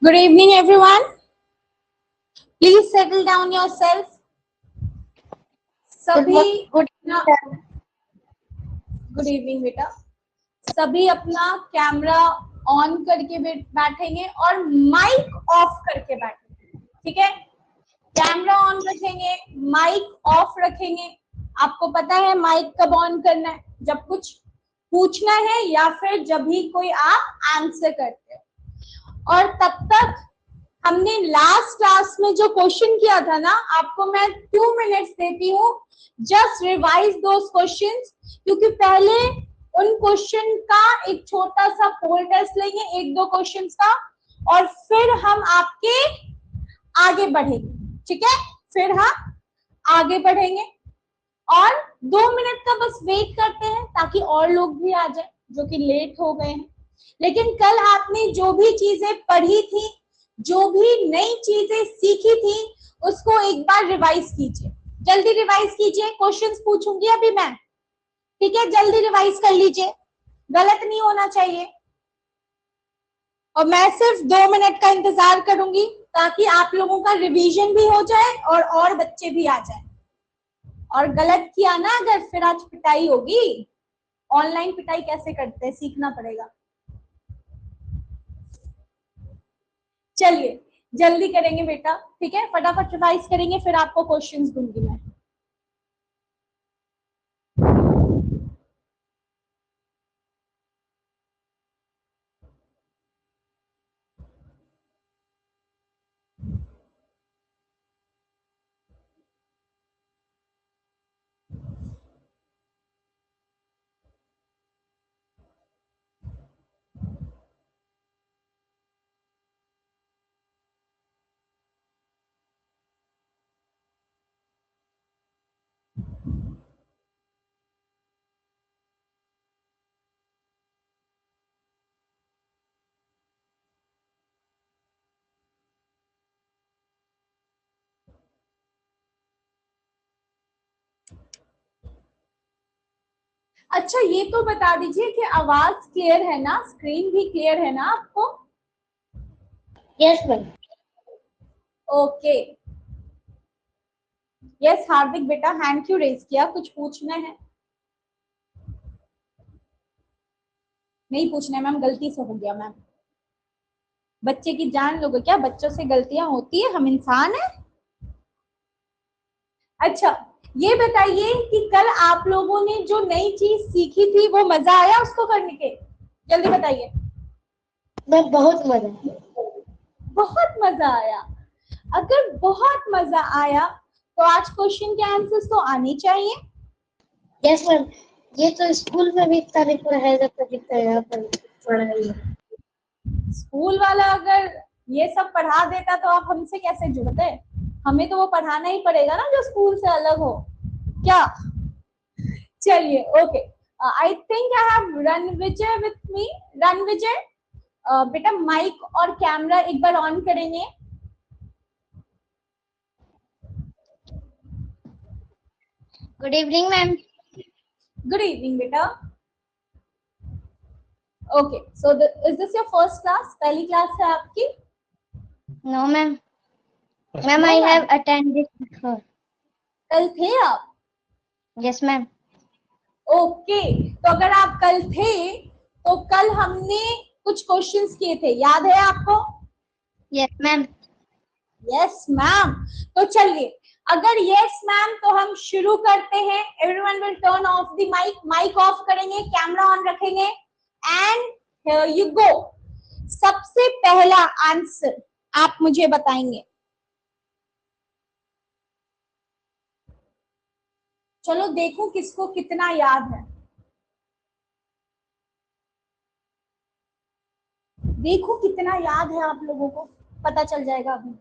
Good evening, everyone. Please settle down yourself. सभी good good evening बेटा। सभी अपना कैमरा ऑन करके बैठेंगे और माइक ऑफ करके बैठेंगे, ठीक है? कैमरा ऑन रखेंगे, माइक ऑफ रखेंगे। आपको पता है माइक कब ऑन करना है? जब कुछ पूछना है या फिर जब भी कोई आप आंसर करते हो। और तब तक हमने लास्ट क्लास में जो क्वेश्चन किया था ना, आपको मैं 2 मिनट्स देती हूँ, जस्ट रिवाइज दोस क्वेश्चंस, क्योंकि पहले उन क्वेश्चन का एक छोटा सा पोल टेस्ट लेंगे, 1-2 क्वेश्चंस का, और फिर हम आपके आगे बढ़ेंगे, ठीक है? फिर हम आगे बढ़ेंगे और 2 मिनट का बस वेट करते हैं ताकि और लोग भी आ जाए जो कि लेट हो गए हैं। लेकिन कल आपने जो भी चीजें पढ़ी थी, जो भी नई चीजें सीखी थी, उसको एक बार रिवाइज कीजिए। जल्दी रिवाइज कीजिए, क्वेश्चंस पूछूंगी अभी मैं, ठीक है? जल्दी रिवाइज कर लीजिए, गलत नहीं होना चाहिए। और मैं सिर्फ 2 मिनट का इंतजार करूंगी ताकि आप लोगों का रिवीजन भी हो जाए और बच्चे भी आ जाए। और गलत किया ना अगर, फिर आज पिटाई होगी। ऑनलाइन पिटाई कैसे करते हैं सीखना पड़ेगा। चलिए जल्दी करेंगे बेटा, ठीक है? फटाफट रिवाइज करेंगे, फिर आपको क्वेश्चंस दूंगी मैं। अच्छा ये तो बता दीजिए कि आवाज क्लियर है ना, स्क्रीन भी क्लियर है ना आपको? Yes ma'am. ओके। यस हार्दिक बेटा, हैंड क्यों रेज किया? कुछ पूछना है? नहीं पूछना है मैम, गलती से हो गया मैम। बच्चे की जान लोगे क्या? बच्चों से गलतियां होती है, हम इंसान हैं। अच्छा ये बताइए कि कल आप लोगों ने जो नई चीज सीखी थी वो मजा आया उसको करने के? जल्दी बताइए। मैम बहुत मजा। बहुत मजा आया। अगर बहुत मजा आया तो आज क्वेश्चन के आंसर्स तो आने चाहिए। यस मैम, ये तो स्कूल में भी इतना नहीं पढ़ाया जाता जितना यहाँ पर पढ़ाई है। स्कूल वाला अगर ये सब पढ़ा देता तो आप हमसे कैसे जुड़ते? हमें तो वो पढ़ाना ही पड़ेगा ना जो स्कूल से अलग हो क्या? चलिए okay. I think I have Ranvijay with me. Ranvijay बेटा माइक और कैमरा एक बार ऑन करेंगे। Good evening ma'am. Good evening बेटा। Okay so is this your first class? पहली क्लास है आपकी? No ma'am. Ma'am no I have ma'am. Attended before. कल थे आप? Yes ma'am. ओके तो अगर आप कल थे तो कल हमने कुछ क्वेश्चंस किए थे, याद है आपको? Yes ma'am. Yes ma'am. तो चलिए अगर यस मैम तो हम शुरू करते हैं। Everyone will turn off the mic, mic off करेंगे, कैमरा ऑन रखेंगे एंड हियर यू गो। सबसे पहला आंसर आप मुझे बताएंगे। चलो देखो किसको कितना याद है, देखो कितना याद है आप लोगों को, पता चल जाएगा अभी।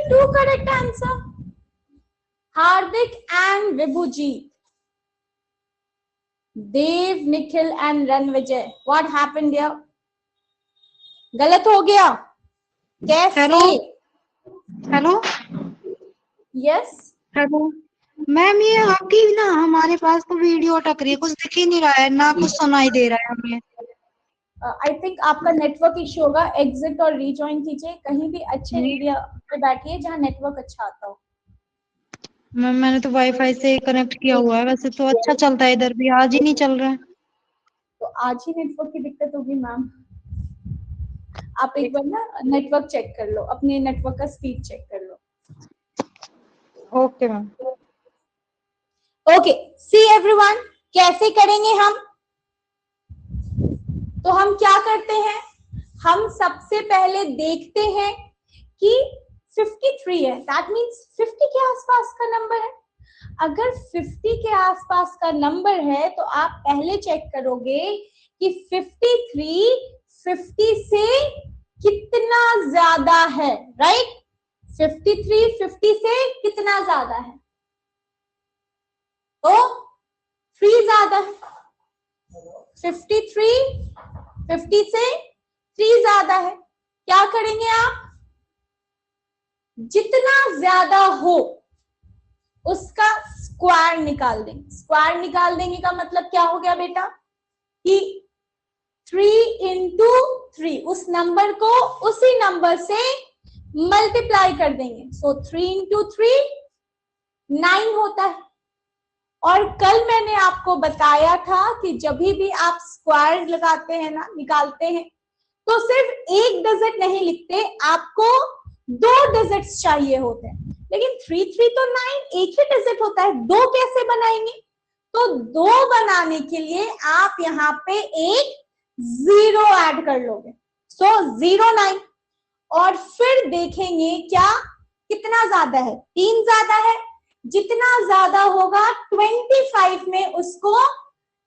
two correct answer. Hardik and Vibhujit. Dev, Nikhil and Ranvijay. What happened here? गलत हो गया कैसे? हेलो यस हेलो मैम, ये आपकी ना हमारे पास तो वीडियो अटक रही है, कुछ दिख ही नहीं रहा है, ना कुछ सुनाई दे रहा है हमें। आई थिंक आपका नेटवर्क इश्यू होगा। एग्जिट और रीजॉइन कीजिए, कहीं भी अच्छे एरिया पे बैठिए जहाँ नेटवर्क अच्छा आता हो। मैम मैंने तो वाईफाई से कनेक्ट किया हुआ है, वैसे तो अच्छा चलता है, इधर भी आज ही नहीं चल रहा है। तो आज ही नेटवर्क की दिक्कत होगी मैम। आप एक बार ना नेटवर्क चेक कर लो, अपने नेटवर्क का स्पीड चेक कर लो। Okay ma'am. Okay, see everyone, कैसे करेंगे हम? तो हम क्या करते हैं, हम सबसे पहले देखते हैं कि 53 है, दैट मीन्स 50 के आसपास का नंबर है। अगर 50 के आसपास का नंबर है तो आप पहले चेक करोगे कि 53 50 से कितना ज्यादा है, राइट? 53 50 से कितना ज्यादा है? तो 3 ज्यादा है। 53 50 से 3 ज्यादा है। क्या करेंगे आप? जितना ज्यादा हो उसका स्क्वायर निकाल देंगे। स्क्वायर निकाल देंगे का मतलब क्या हो गया बेटा कि 3 into 3, उस नंबर को उसी नंबर से मल्टीप्लाई कर देंगे। सो 3 into 3 9 होता है। और कल मैंने आपको बताया था कि जब भी आप स्क्वायर लगाते हैं ना, निकालते हैं, तो सिर्फ एक डिजिट नहीं लिखते, आपको 2 डिजिट्स चाहिए होते हैं। लेकिन 3 3 तो 9 एक ही डिजिट होता है, 2 कैसे बनाएंगे? तो 2 बनाने के लिए आप यहाँ पे एक 0 ऐड कर लोगे। सो 0 9, और फिर देखेंगे क्या कितना ज्यादा है। 3 ज्यादा है, जितना ज्यादा होगा 25 में उसको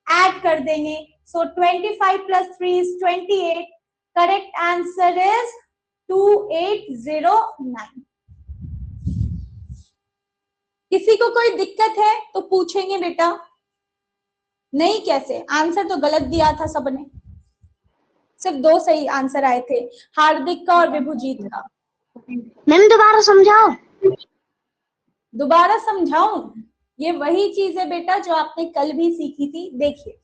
ऐड कर देंगे। सो 25 + 3 is 28. Correct answer is 2809। किसी को कोई दिक्कत है तो पूछेंगे बेटा, नहीं कैसे? आंसर तो गलत दिया था सबने, सिर्फ 2 सही आंसर आए थे, हार्दिक का और विभुजीत का। मैम दोबारा समझाओ। दोबारा समझाऊं? ये वही चीज है बेटा जो आपने कल भी सीखी थी। देखिए,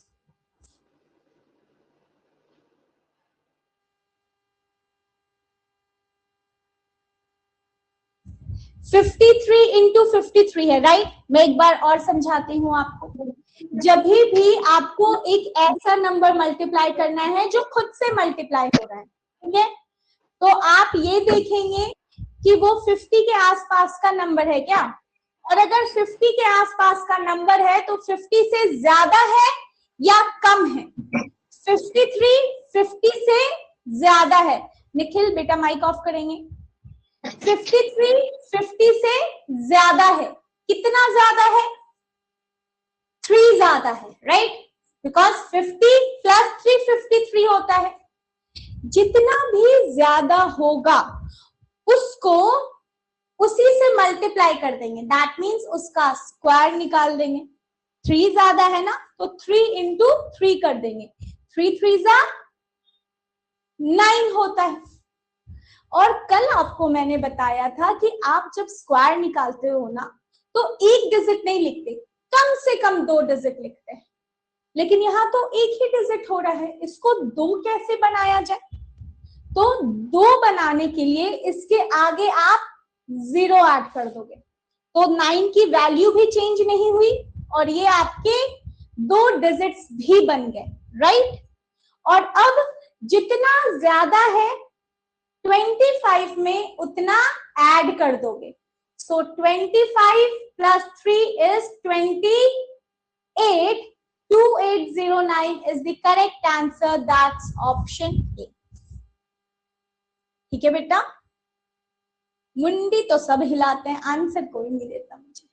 (53 into 53 है, राइट? मैं एक बार और समझाती हूँ आपको। जब भी आपको एक ऐसा नंबर मल्टीप्लाई करना है जो खुद से मल्टीप्लाई हो रहा है, ठीक है, तो आप ये देखेंगे कि वो 50 के आसपास का नंबर है क्या, और अगर 50 के आसपास का नंबर है तो 50 से ज्यादा है या कम है? 53 50 से ज्यादा है। निखिल बेटा माइक ऑफ करेंगे। 53 50 से ज्यादा है। कितना ज्यादा है? 3 ज्यादा है, राइट? बिकॉज 50 + 3 53 होता है। जितना भी ज्यादा होगा उसको उसी से मल्टीप्लाई कर देंगे, दैट मीन्स उसका स्क्वायर निकाल देंगे। 3 ज्यादा है ना, तो 3 into 3 कर देंगे। 3 3 9 होता है। और कल आपको मैंने बताया था कि आप जब स्क्वायर निकालते हो ना, तो एक डिजिट नहीं लिखते, कम से कम 2 डिजिट लिखते हैं। लेकिन यहाँ तो एक ही डिजिट हो रहा है, इसको 2 कैसे बनाया जाए? तो 2 बनाने के लिए इसके आगे आप 0 ऐड कर दोगे, तो 9 की वैल्यू भी चेंज नहीं हुई और ये आपके 2 डिजिट्स भी बन गए, राइट? और अब जितना ज्यादा है 25 में उतना ऐड कर दोगे। सो 25 + 3 is 28. 2809 is the correct answer. That's option A. ठीक है बेटा, मुंडी तो सब हिलाते हैं, आंसर कोई नहीं देता मुझे।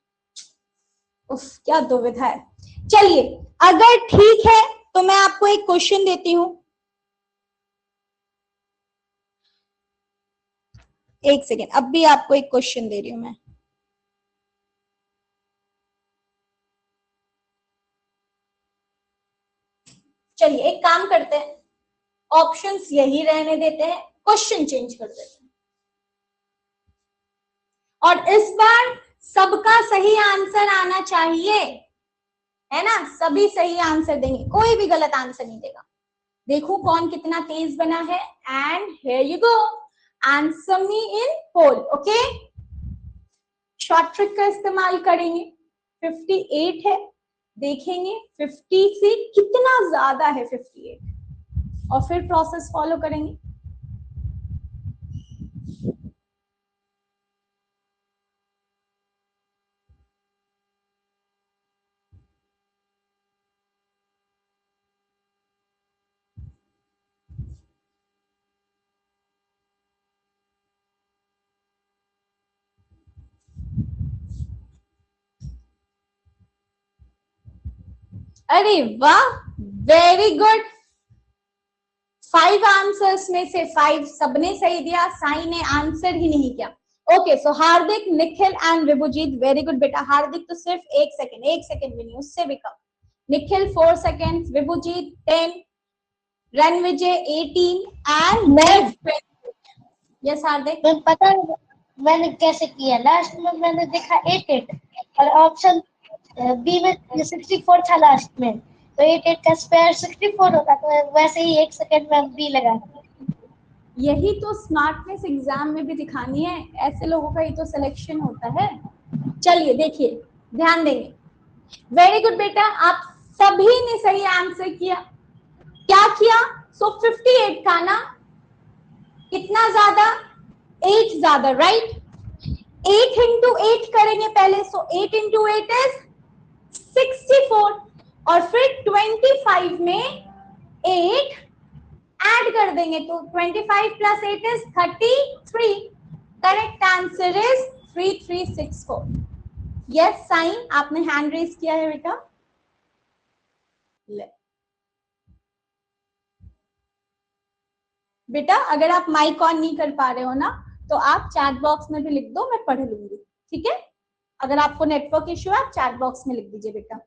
उफ, क्या दुविधा है। चलिए, अगर ठीक है तो मैं आपको एक क्वेश्चन देती हूं। एक सेकेंड, अब भी आपको एक क्वेश्चन दे रही हूं मैं। चलिए एक काम करते हैं, ऑप्शंस यही रहने देते हैं, क्वेश्चन चेंज कर देते हैं, और इस बार सबका सही आंसर आना चाहिए, है ना? सभी सही आंसर देंगे, कोई भी गलत आंसर नहीं देगा। देखो कौन कितना तेज बना है। And here you go, answer me in whole. Okay, short trick का इस्तेमाल करेंगे। 58 है, देखेंगे 50 से कितना ज्यादा है 58, और फिर प्रोसेस फॉलो करेंगे। अरे वाह, वेरी गुड। 5 आंसर्स में से 5 सबने सही दिया, साई ने आंसर ही नहीं किया। Okay, so Hardik, Nikhil and Vibhujit, very good बेटा। हार्दिक तो सिर्फ 1 सेकेंड भी नहीं, उससे भी कम। Nikhil 4 second, Vibhujit 10, Ranvijay 18 and 20। Yes Hardik, मैं पता है मैंने कैसे किया। लास्ट में मैंने देखा 88 और ऑप्शन बी में 64 था लास्ट में, तो 88 का स्क्वायर 64 होता, तो वैसे ही 1 सेकंड में बी लगा। यही तो स्मार्टनेस एग्जाम में भी दिखानी है, ऐसे लोगों का ही तो सिलेक्शन होता है। चलिए देखिए, ध्यान देंगे। वेरी गुड बेटा, आप सभी ने सही आंसर किया। क्या किया? सो 58 का ना, कितना ज्यादा? 8 ज्यादा, राइट? 8 इंटू 8 करेंगे पहले, सो 8 इंटू 8 इज 64, और फिर 25 में 8 ऐड कर देंगे, तो 25 plus 8 is 33। Correct answer is 3364। Yes साइन, आपने हैंड रेज किया है बेटा। ले बेटा, अगर आप माइक ऑन नहीं कर पा रहे हो ना, तो आप चैट बॉक्स में भी लिख दो, मैं पढ़ लूंगी, ठीक है? अगर आपको नेटवर्क इश्यू है, आप चैट बॉक्स में लिख दीजिए बेटा।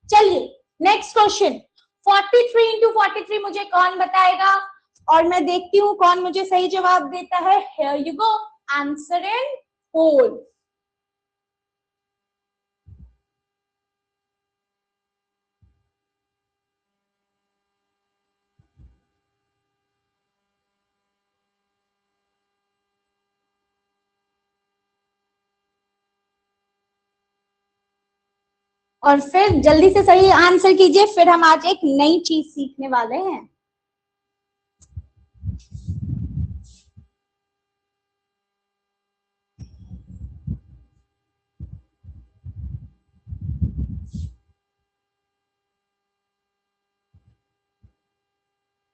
चलिए नेक्स्ट क्वेश्चन, 43 इंटू 43 मुझे कौन बताएगा? और मैं देखती हूँ कौन मुझे सही जवाब देता है। Here you go, answer in whole. और फिर जल्दी से सही आंसर कीजिए, फिर हम आज एक नई चीज सीखने वाले हैं।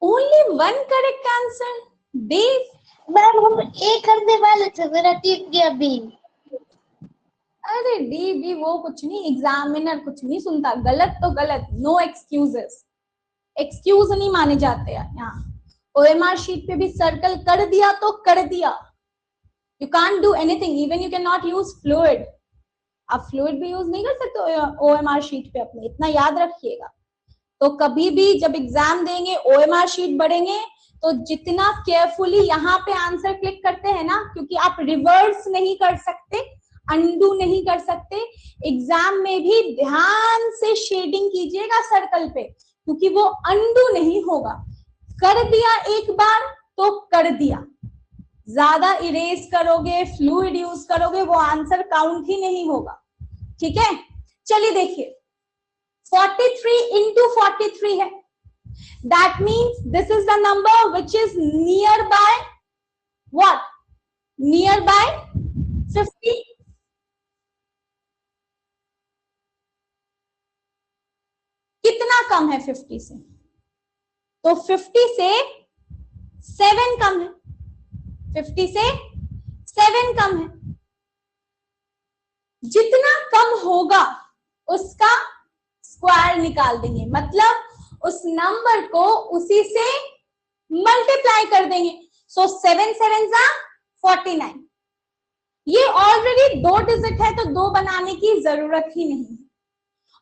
Only 1 correct answer. Dev ma'am हम ए करने वाले थे, मेरा टीम गया बी। अरे डी बी वो कुछ नहीं, एग्जामिनर कुछ नहीं सुनता, गलत तो गलत, नो एक्सक्यूजेस, एक्सक्यूज नहीं माने जाते यहाँ। ओएमआर शीट पे भी सर्कल कर दिया तो कर दिया, you can't do anything, even you can not use fluid. आप फ्लूइड भी यूज नहीं कर सकते ओएमआर शीट पे अपने, इतना याद रखिएगा। तो कभी भी जब एग्जाम देंगे, ओएमआर शीट बढ़ेंगे, तो जितना केयरफुली यहाँ पे आंसर क्लिक करते हैं ना, क्योंकि आप रिवर्स नहीं कर सकते, अनडू नहीं कर सकते, एग्जाम में भी ध्यान से शेडिंग कीजिएगा सर्कल पे, क्योंकि वो अनडू नहीं होगा। कर दिया एक बार तो कर दिया, ज्यादा इरेज करोगे, फ्लूइड यूज करोगे, वो आंसर काउंट ही नहीं होगा, ठीक है? चलिए देखिए, 43 into 43 है, that means this is the number which is nearby what? Nearby 50. कितना कम है 50 से? तो 50 से 7 कम है, 50 से 7 कम है। जितना कम होगा उसका स्क्वायर निकाल देंगे, मतलब उस नंबर को उसी से मल्टीप्लाई कर देंगे। सो 7 7 जा 49, ये ऑलरेडी 2 डिजिट है तो 2 बनाने की जरूरत ही नहीं है।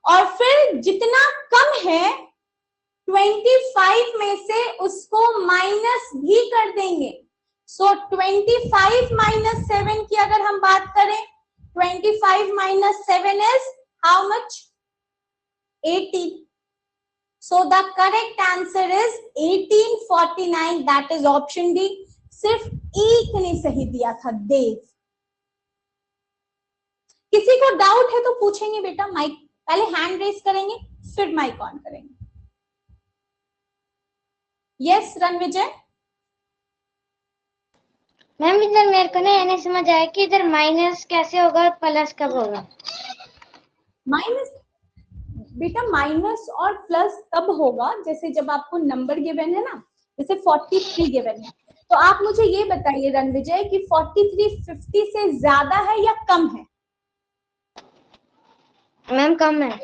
और फिर जितना कम है 25 में से उसको माइनस भी कर देंगे। सो 25 माइनस 7 की अगर हम बात करें, 25 minus 7 is how much? 18. So the correct answer is 1849. That is option D. सिर्फ एक ने सही दिया था, देव। किसी को डाउट है तो पूछेंगे बेटा, माइक पहले हैंड रेस करेंगे फिर माइक ऑन करेंगे। यस रणविजय। मैम इधर मेरे को ना नहीं समझ आया कि इधर माइनस कैसे होगा और प्लस कब होगा। माइनस बेटा, माइनस और प्लस तब होगा जैसे जब आपको नंबर गिवन है ना, जैसे 43 गिवन है, तो आप मुझे ये बताइए रणविजय कि 43 50 से ज्यादा है या कम है? मैम कम है।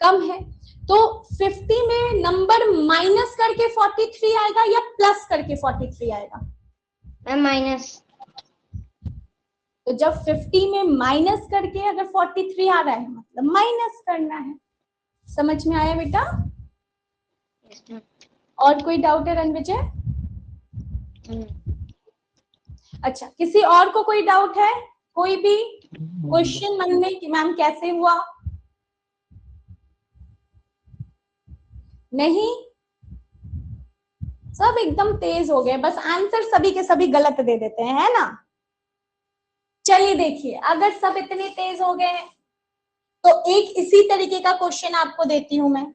कम है, तो 50 में नंबर माइनस करके 43 आएगा या प्लस करके 43 आएगा? Ma'am minus. तो जब 50 में माइनस करके अगर 43 आ रहा है मतलब माइनस करना है। समझ में आया बेटा? और कोई डाउट है रणविजय? अच्छा, किसी और को कोई डाउट है? कोई भी क्वेश्चन मन में कि मैम कैसे हुआ? नहीं, सब एकदम तेज हो गए, बस आंसर सभी के सभी गलत दे देते हैं, है ना? चलिए देखिए, अगर सब इतने तेज हो गए हैं तो एक इसी तरीके का क्वेश्चन आपको देती हूं मैं।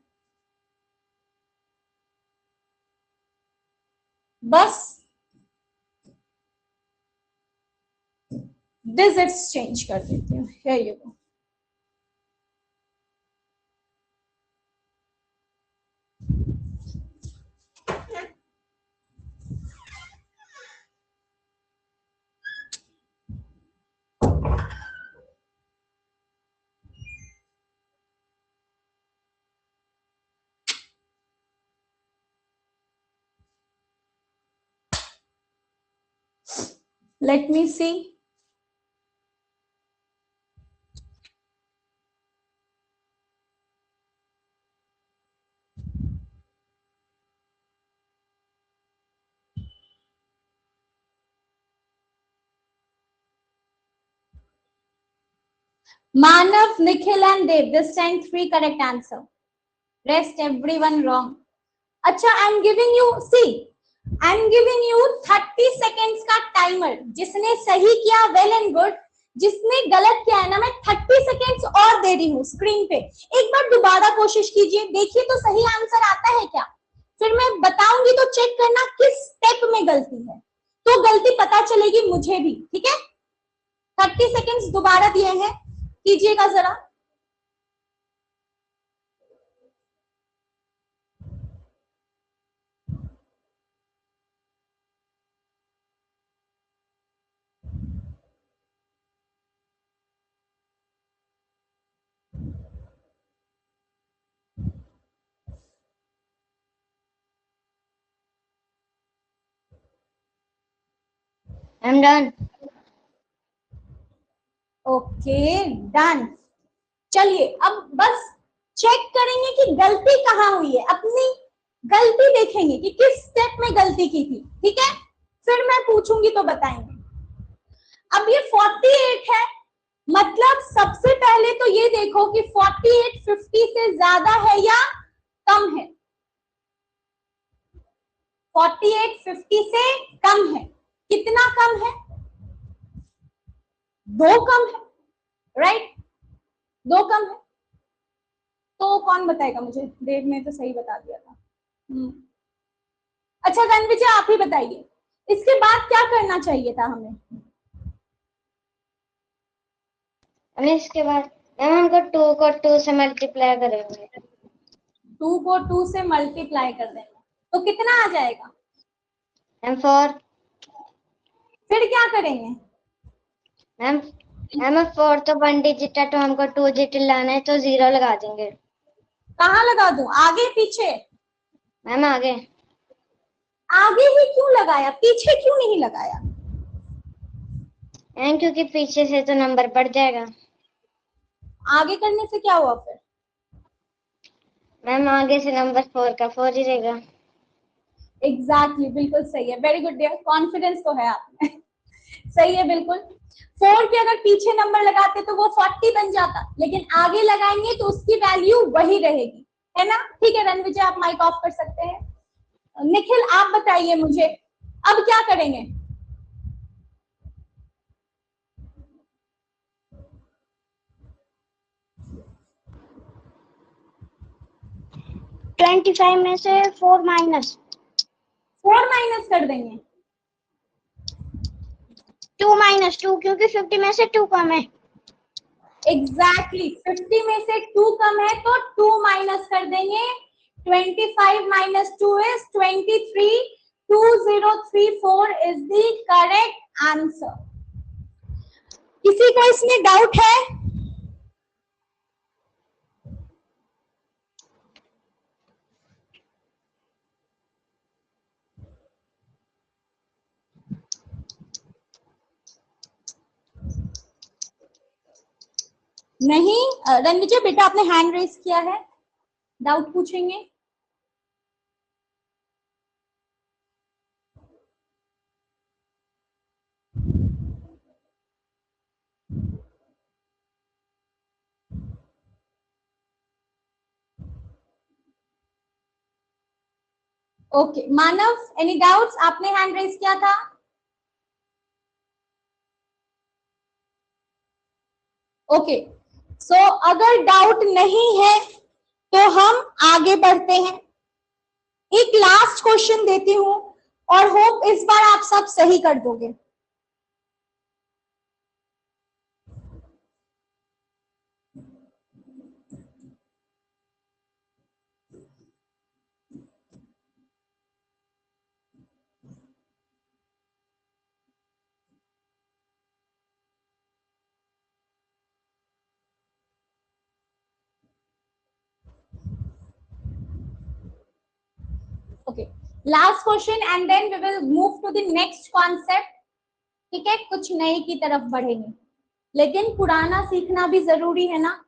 बस डिजिट्स चेंज कर देती हूँ। Here you go. Let me see. Manav, Nikhil and Dev, this time 3 correct answer. Rest everyone wrong. अच्छा, I'm giving you 30 seconds का टाइमर। जिसने सही किया वेल एंड गुड, जिसने गलत किया है ना, मैं 30 सेकेंड्स और दे रही हूँ स्क्रीन पे। एक बार दोबारा कोशिश कीजिए, देखिए तो सही आंसर आता है क्या। फिर मैं बताऊंगी तो चेक करना किस स्टेप में गलती है, तो गलती पता चलेगी मुझे भी, ठीक है? 30 सेकेंड्स दोबारा दिए हैं, कीजिएगा जरा। I'm done. Okay done. चलिए अब बस चेक करेंगे कि गलती कहाँ हुई है, अपनी गलती देखेंगे कि किस स्टेप में गलती की थी, ठीक है? फिर मैं पूछूंगी तो बताएंगे। अब ये 48 है, मतलब सबसे पहले तो ये देखो कि 48 50 से ज्यादा है या कम है। 48 50 से कम है। कितना कम है? 2 कम है, राइट? 2 कम है। तो कौन बताएगा मुझे? देव ने तो सही बता दिया था। अच्छा रणविजय आप ही बताइए, इसके बाद क्या करना चाहिए था हमें? इसके बाद मैम हमको 2 को 2 से मल्टीप्लाई करेंगे। 2 को 2 से मल्टीप्लाई कर देंगे तो कितना आ जाएगा? मैम 4। फिर क्या करेंगे? मैम 4 तो 1 डिजिट है, तो हमको 2 डिजिट लाना है, तो 0 लगा देंगे। कहाँ लगा दूं, आगे पीछे? मैम आगे। आगे ही क्यों लगाया, पीछे क्यों नहीं लगाया? मैम क्योंकि पीछे से तो नंबर बढ़ जाएगा। आगे करने से क्या हुआ फिर? मैम आगे से नंबर 4 का 4 ही रहेगा। एग्जैक्टली बिल्कुल सही है, वेरी गुड डियर, कॉन्फिडेंस तो है आप में। सही है बिल्कुल। 4 के अगर पीछे नंबर लगाते तो वो 40 बन जाता, लेकिन आगे लगाएंगे तो उसकी वैल्यू वही रहेगी, है ना? ठीक है रणविजय, आप माइक ऑफ कर सकते हैं। निखिल आप बताइए मुझे अब क्या करेंगे? ट्वेंटी फाइव में से 4 माइनस 4 माइनस कर देंगे। 2 माइनस 2, क्योंकि 50 में से 2 कम है। एग्जैक्टली 50 में से 2 कम है तो 2 माइनस कर देंगे। 25 minus 2 is 23। 2034 is the correct answer. किसी को इसमें डाउट है? नहीं? रणविजय बेटा आपने हैंड रेस किया है, डाउट पूछेंगे। ओके मानव, एनी डाउट्स? आपने हैंड रेस किया था। ओके सो अगर डाउट नहीं है तो हम आगे बढ़ते हैं। एक लास्ट क्वेश्चन देती हूं और होप इस बार आप सब सही कर दोगे। Okay last question and then we will move to the next concept. ठीक है, कुछ नए की तरफ बढ़ेंगे, लेकिन पुराना सीखना भी जरूरी है ना।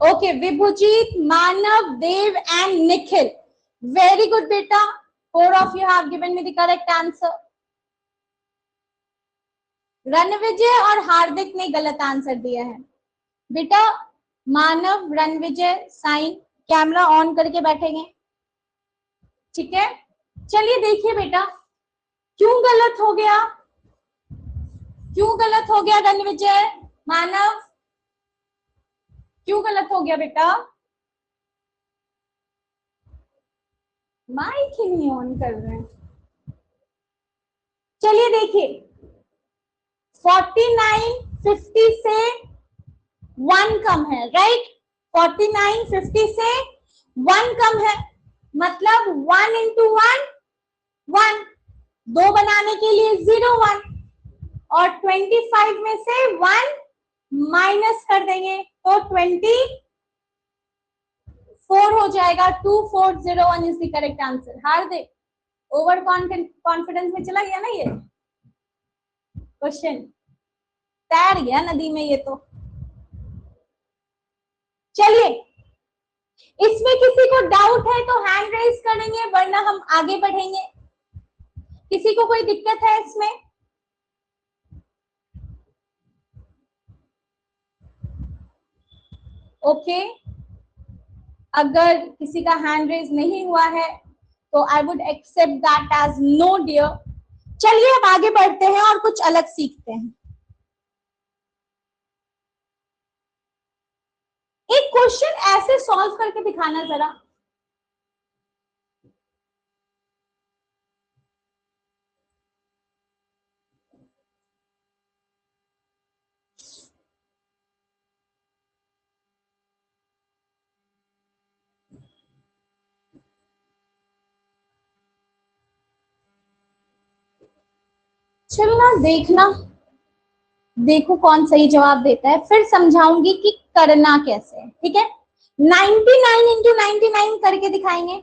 Okay Vibhujit, Manav, Dev and Nikhil, very good बेटा, 4 of you have given me the correct answer। Ranvijay और हार्दिक ने गलत आंसर दिया है बेटा। मानव, रणविजय साइन कैमरा ऑन करके बैठेंगे, ठीक है? चलिए देखिए बेटा क्यों गलत हो गया, क्यों गलत हो गया रणविजय, मानव, क्यों गलत हो गया बेटा? माइक ही नहीं ऑन कर रहे हैं। चलिए देखिए 49 50 से 1 कम है, राइट? 49 50 से 1 कम है, मतलब 1 इंटू 1 1, 2 बनाने के लिए 0 1, और 25 में से 1 माइनस कर देंगे तो 24 हो जाएगा। 2401 is the correct answer. Hardik over confidence में चला गया ना ये क्वेश्चन, तैर गया नदी में ये तो। चलिए इसमें किसी को डाउट है तो हैंड रेज करेंगे, वरना हम आगे बढ़ेंगे। किसी को कोई दिक्कत है इसमें? ओके अगर किसी का हैंड रेज नहीं हुआ है तो I would accept that as no dear. चलिए अब आगे बढ़ते हैं और कुछ अलग सीखते हैं। एक क्वेश्चन ऐसे सॉल्व करके दिखाना जरा। चलना देखना, देखो कौन सही जवाब देता है, फिर समझाऊंगी कि करना कैसे है, ठीक है। 99 इंटू 99 करके दिखाएंगे।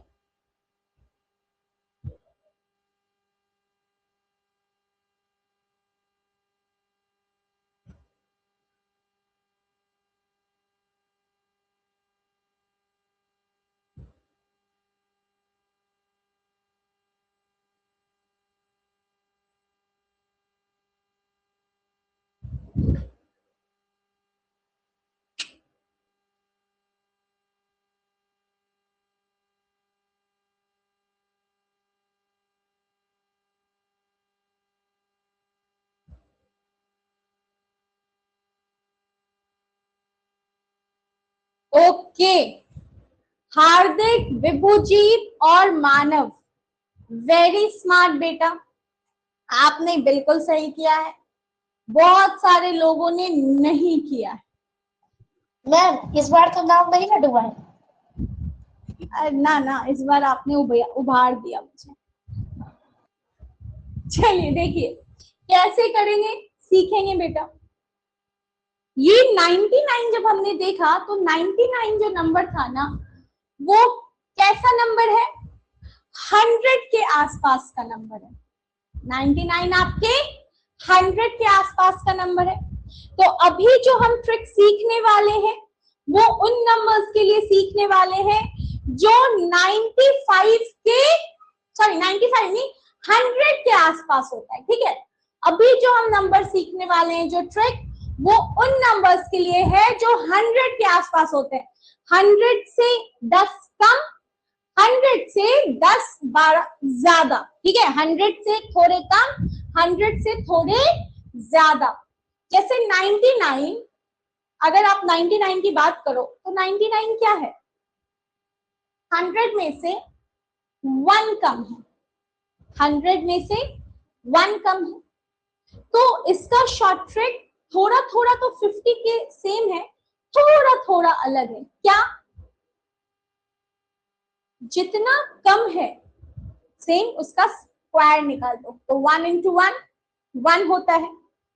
ओके, हार्दिक, विभुजीत और मानव, वेरी स्मार्ट बेटा, आपने बिल्कुल सही किया है। बहुत सारे लोगों ने नहीं किया है। मैम इस बार तो नाम नहीं ना डूबा है। ना ना, इस बार आपने उभार दिया मुझे। चलिए देखिए कैसे करेंगे, सीखेंगे बेटा। ये 99 जब हमने देखा तो 99 जो नंबर था ना, वो कैसा नंबर है, 100 के आसपास का नंबर है। 99 आपके 100 के आसपास का नंबर है। तो अभी जो हम ट्रिक सीखने वाले हैं वो उन नंबर्स के लिए सीखने वाले हैं जो 95 के, सॉरी 95 नहीं, 100 के आसपास होता है, ठीक है। अभी जो हम नंबर सीखने वाले हैं, जो ट्रिक, वो उन नंबर्स के लिए है जो 100 के आसपास होते हैं। 100 से 10 कम, 100 से 10-12 ज्यादा, ठीक है। 100 से थोड़े कम, 100 से थोड़े ज्यादा। जैसे 99, अगर आप 99 की बात करो तो 99 क्या है, 100 में से 1 कम है, 100 में से 1 कम है। तो इसका शॉर्ट ट्रिक थोड़ा थोड़ा तो 50 के सेम है, थोड़ा थोड़ा अलग है। क्या, जितना कम है सेम उसका स्क्वायर निकाल दो, तो 1 इंटू 1 1 होता है,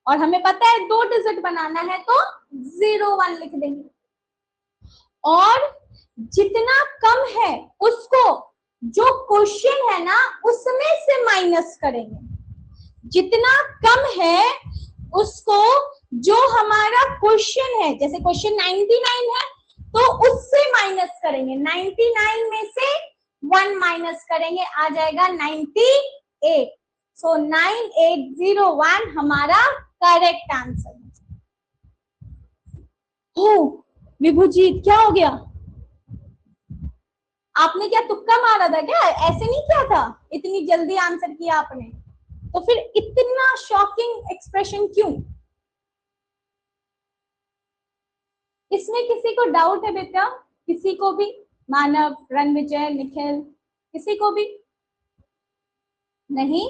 और हमें पता है 2 डिजिट बनाना है तो 01 लिख देंगे। और जितना कम है उसको जो क्वेश्चन है ना उसमें से माइनस करेंगे। जितना कम है उसको जो हमारा क्वेश्चन है, जैसे क्वेश्चन 99 है तो उससे माइनस करेंगे। 99 में से 1 माइनस करेंगे, आ जाएगा 98। सो 9801 हमारा करेक्ट आंसर है। विभुजीत क्या हो गया, आपने क्या तुक्का मारा था क्या, ऐसे नहीं किया था, इतनी जल्दी आंसर किया आपने, तो फिर इतना शॉकिंग एक्सप्रेशन क्यों। इसमें किसी को डाउट है बेटा, किसी को भी, मानव, रणविजय, निखिल, किसी को भी नहीं।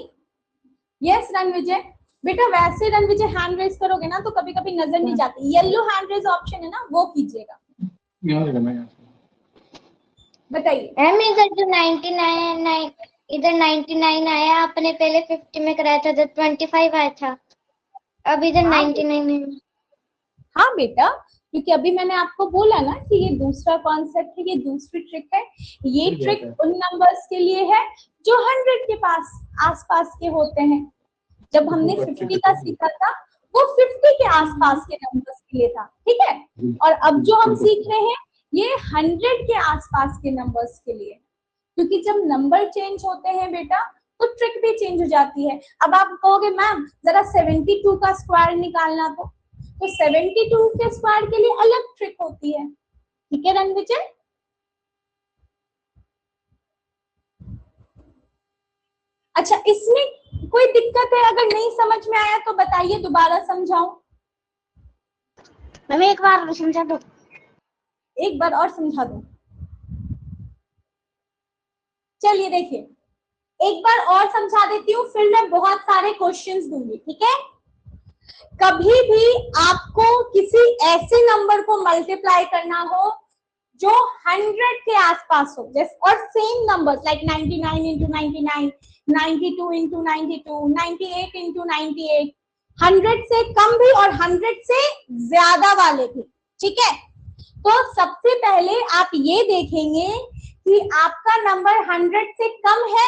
यस रणविजय बेटा, वैसे रणविजय हैंड रेज करोगे ना तो कभी कभी नजर नहीं जाती, येलो हैंड रेज ऑप्शन है ना वो कीजिएगा। बताइए मैम इधर जो 99 इधर 99 आया, आपने पहले 50 में कराया था जब 25 आया था, अब इधर 99 है। हाँ बेटा, क्योंकि अभी मैंने आपको बोला ना कि ये दूसरा कॉन्सेप्ट है, ये दूसरी ट्रिक है। ये ट्रिक उन नंबर्स के लिए है जो 100 के पास आसपास के होते हैं। जब हमने 50 का सीखा था वो 50 के आसपास के नंबर्स के लिए था, ठीक है। और अब जो हम सीख रहे हैं ये 100 के आसपास के नंबर्स के लिए, क्योंकि जब नंबर चेंज होते हैं बेटा तो ट्रिक भी चेंज हो जाती है। अब आप कहोगे मैम जरा 72 का स्क्वायर निकालना, तो 72 के स्क्वायर के लिए अलग ट्रिक होती है, ठीक है रणविजय। अच्छा, इसमें कोई दिक्कत है, अगर नहीं समझ में आया तो बताइए, दोबारा समझाऊं। मैम एक बार समझा दो, एक बार और समझा दूं। चलिए देखिए, एक बार और समझा देती हूँ, फिर मैं बहुत सारे क्वेश्चंस दूंगी, ठीक है। कभी भी आपको किसी ऐसे नंबर को मल्टीप्लाई करना हो जो 100 के आसपास हो, जैसे, और same numbers like 99 into 99, 92 into 92, 98 into 98, 100 से कम भी और 100 से ज्यादा वाले भी। ठीक है, तो सबसे पहले आप ये देखेंगे कि आपका नंबर 100 से कम है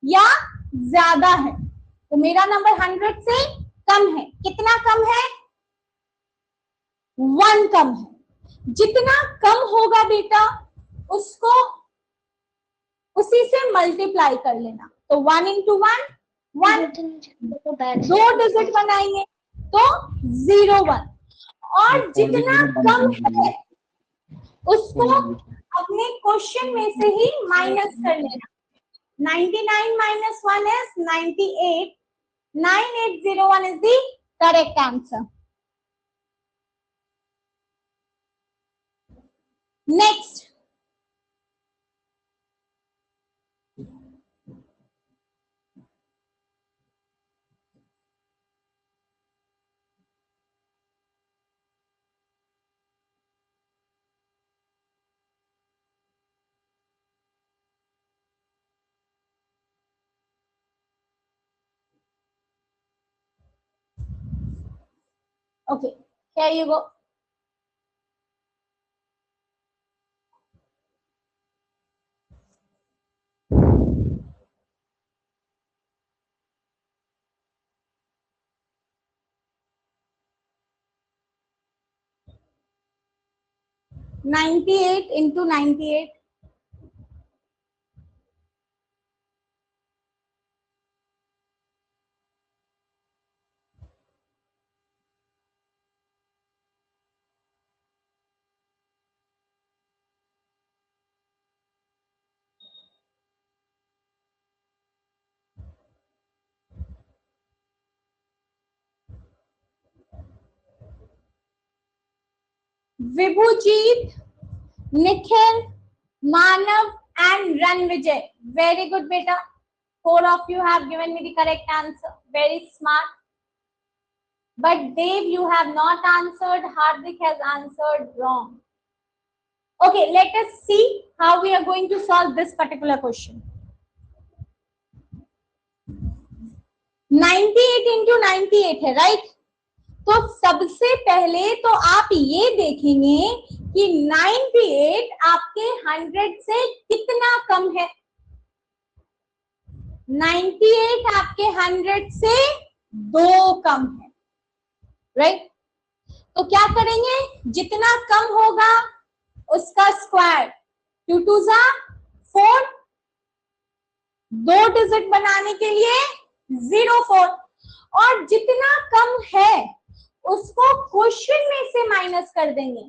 या ज्यादा है। तो मेरा नंबर 100 से कम है। कितना कम है? 1 कम है। जितना कम होगा बेटा उसको उसी से मल्टीप्लाई कर लेना। तो 1 इंटू 1 1, दो डिजिट बनाएंगे तो 0 1, और जितना कम है उसको अपने क्वेश्चन में से ही माइनस कर लेना। 99 minus 1 is 98. 9801 is the correct answer. Next. Okay, here you go. $98 into 98. Vibhujit, Nikhil, Manav and Ranvijay. Very good beta. 4 of you have given me the correct answer. Very smart. But Dev, you have not answered. Hardik has answered wrong. Okay, let us see how we are going to solve this particular question. 98 into 98 है, right? तो सबसे पहले तो आप ये देखेंगे कि 98 आपके 100 से कितना कम है। 98 आपके 100 से 2 कम है, राइट? तो क्या करेंगे? जितना कम होगा उसका स्क्वायर, 2 2 जा 4, 2 डिजिट बनाने के लिए 0 4, और जितना कम है उसको क्वेश्चन में से माइनस कर देंगे।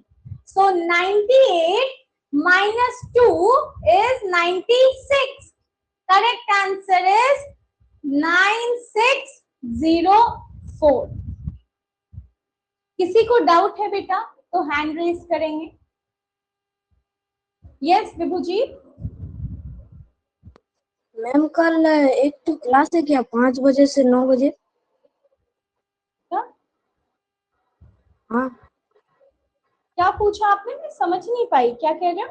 सो 98 minus 2 is 96. Correct answer is 9604. किसी को डाउट है बेटा तो हैंड रेज करेंगे। यस विभू जी। मैम कल एक तो क्लास है क्या 5 बजे से 9 बजे? हाँ, क्या पूछा आपने? मैं समझ नहीं पाई, क्या कह रहे हो?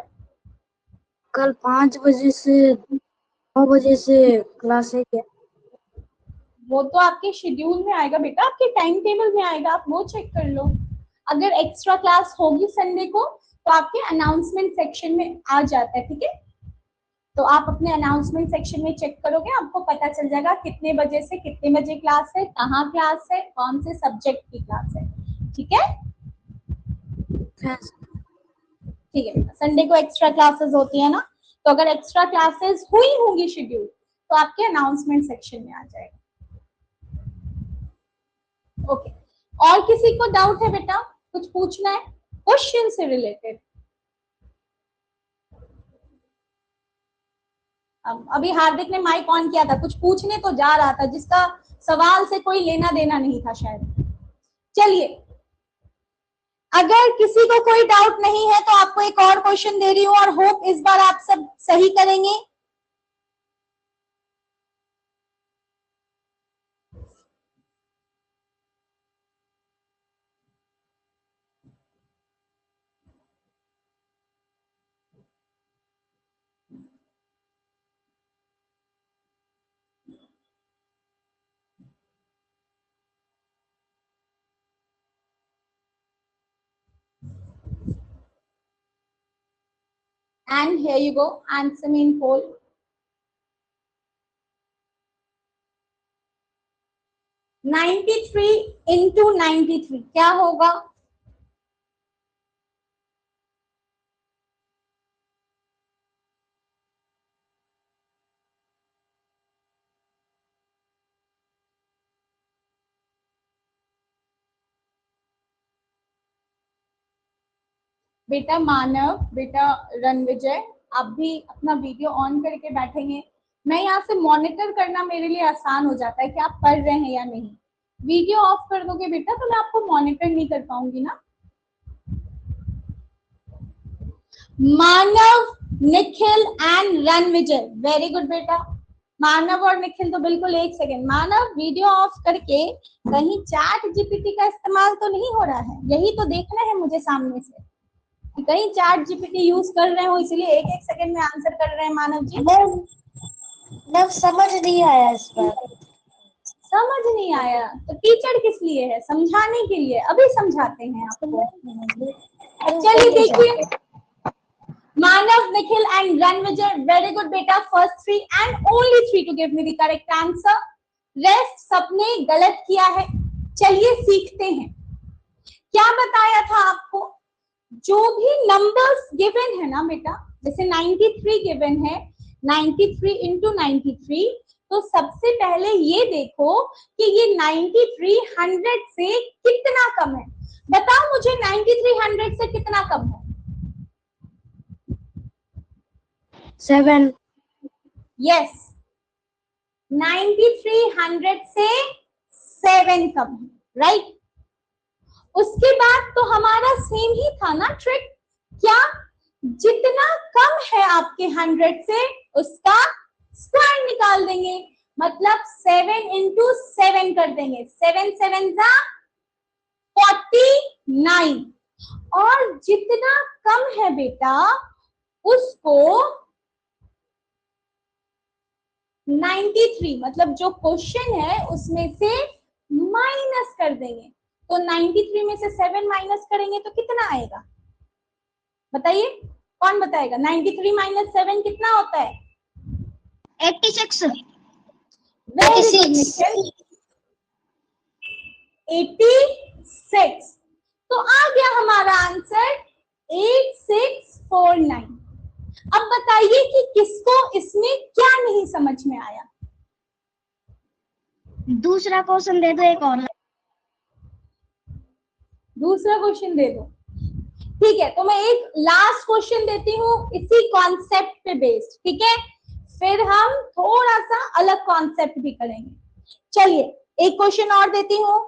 कल 5 बजे से 9 बजे से क्लास है क्या? वो तो आपके शेड्यूल में आएगा बेटा, आपके टाइम टेबल में आएगा, आप वो चेक कर लो। अगर एक्स्ट्रा क्लास होगी संडे को तो आपके अनाउंसमेंट सेक्शन में आ जाता है, ठीक है? तो आप अपने अनाउंसमेंट सेक्शन में चेक करोगे, आपको पता चल जाएगा कितने बजे से कितने बजे क्लास है, कहाँ क्लास है, कौन से सब्जेक्ट की क्लास है। ठीक है, ठीक है। संडे को एक्स्ट्रा क्लासेस होती है ना, तो अगर एक्स्ट्रा क्लासेस हुई होंगी शेड्यूल तो आपके अनाउंसमेंट सेक्शन में आ जाएगा। ओके, और किसी को डाउट है बेटा? कुछ पूछना है क्वेश्चन से रिलेटेड? अभी हार्दिक ने माइक ऑन किया था, कुछ पूछने तो जा रहा था जिसका सवाल से कोई लेना देना नहीं था शायद। चलिए, अगर किसी को कोई डाउट नहीं है तो आपको एक और क्वेश्चन दे रही हूँ और होप इस बार आप सब सही करेंगे। And here you go, answer me in whole. (93 into 93 क्या होगा? बेटा मानव, बेटा रणविजय, आप भी अपना वीडियो ऑन करके बैठेंगे। मैं यहाँ से मॉनिटर करना मेरे लिए आसान हो जाता है कि आप पढ़ रहे हैं या नहीं। वीडियो ऑफ कर दोगे बेटा तो मैं आपको मॉनिटर नहीं कर पाऊंगी ना। Manav, Nikhil and Ranvijay, very good बेटा। मानव और निखिल तो बिल्कुल एक सेकेंड। मानव वीडियो ऑफ करके कहीं चैट जीपीटी का इस्तेमाल तो नहीं हो रहा है, यही तो देखना है मुझे सामने से कि कहीं चैट जीपीटी यूज कर रहे हो इसलिए एक एक सेकंड में आंसर कर रहे हैं। मानव जी मैम समझ नहीं आया इस बार। समझ नहीं आया तो टीचर किस लिए है? समझाने के लिए। अभी समझाते हैं आपको। चलिए देखिए, Manav, Nikhil and Ranvijay, very good बेटा। First 3 and only 3 to give me the correct answer. Rest सबने गलत किया है। चलिए सीखते हैं। क्या बताया था आपको? जो भी नंबर्स गिवन है ना बेटा, जैसे 93 गिवन है, 93 into 93, तो सबसे पहले ये देखो कि ये 93 100 से कितना कम है। बताओ मुझे 93 100 से कितना कम है? 7। यस, 93 100 से 7 कम है, राइट। उसके बाद तो हमारा सेम ही था ना ट्रिक। क्या? जितना कम है आपके 100 से उसका स्क्वायर निकाल देंगे, मतलब 7 into 7 कर देंगे। 7 7 जा 49। और जितना कम है बेटा उसको 93, मतलब जो क्वेश्चन है उसमें से माइनस कर देंगे। तो 93 में से 7 माइनस करेंगे तो कितना आएगा? बताइए, कौन बताएगा? 93 माइनस 7 कितना होता है? 86। Very good Nikhil, 86। तो आ गया हमारा आंसर 8649। अब बताइए कि किसको इसमें क्या नहीं समझ में आया? दूसरा क्वेश्चन दे दो, एक और। दूसरा क्वेश्चन दे दो, ठीक है। तो मैं एक लास्ट क्वेश्चन देती हूँ इसी कॉन्सेप्ट पे बेस्ड, ठीक है। फिर हम थोड़ा सा अलग कॉन्सेप्ट भी करेंगे। चलिए एक क्वेश्चन और देती हूँ।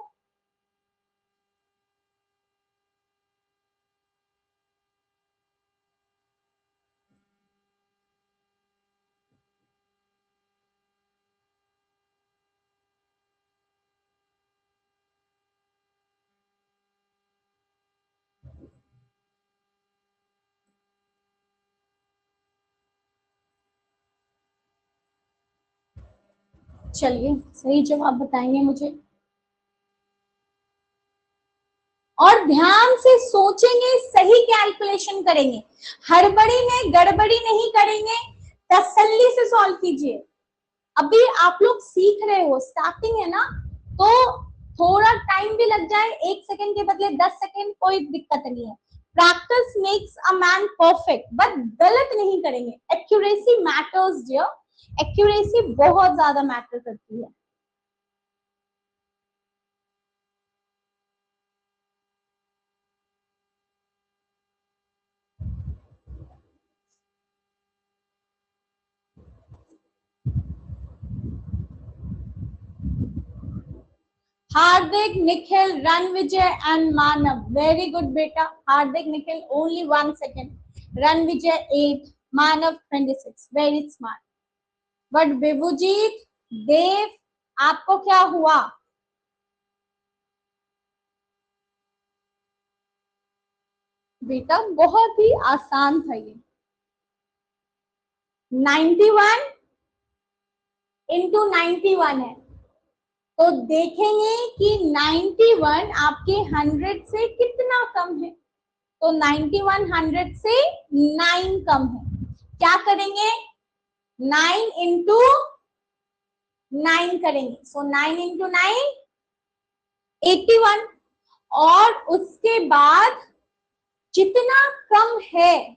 चलिए सही जवाब बताएंगे मुझे, और ध्यान से सोचेंगे, सही कैलकुलेशन करेंगे, हड़बड़ी में गड़बड़ी नहीं करेंगे, तसल्ली से सॉल्व कीजिए। अभी आप लोग सीख रहे हो, स्टार्टिंग है ना, तो थोड़ा टाइम भी लग जाए, 1 सेकंड के बदले 10 सेकंड, कोई दिक्कत नहीं है। Practice makes a man perfect, but गलत नहीं करेंगे। एक्यूरेसी मैटर्स डियर, एक्यूरेसी बहुत ज्यादा मैटर करती है। Hardik, Nikhil, Ranvijay and Manav. Very good beta. Hardik, Nikhil, only 1 second. Ranvijay 8, Manav 26. Very smart. But Vibhujit, Dev, आपको क्या हुआ? बेटा बहुत ही आसान था ये। 91 into 91 है, तो देखेंगे कि 91 आपके 100 से कितना कम है। तो 91 100 से 9 कम है, क्या करेंगे, 9 इंटू 9 करेंगे। सो 9 इंटू 9 81, और उसके बाद जितना कम है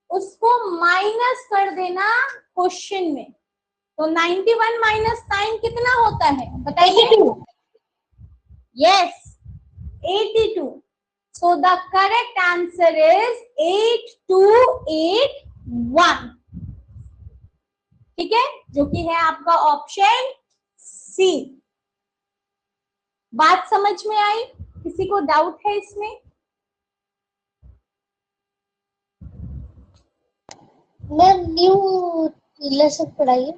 उसको माइनस कर देना क्वेश्चन में। तो 91 माइनस 9 कितना होता है बताइए। 82। Yes, 82। So the correct answer is 8281, ठीक है, जो कि है आपका ऑप्शन सी। बात समझ में आई? किसी को डाउट है इसमें? मैम न्यू लेसन पढ़ाइए।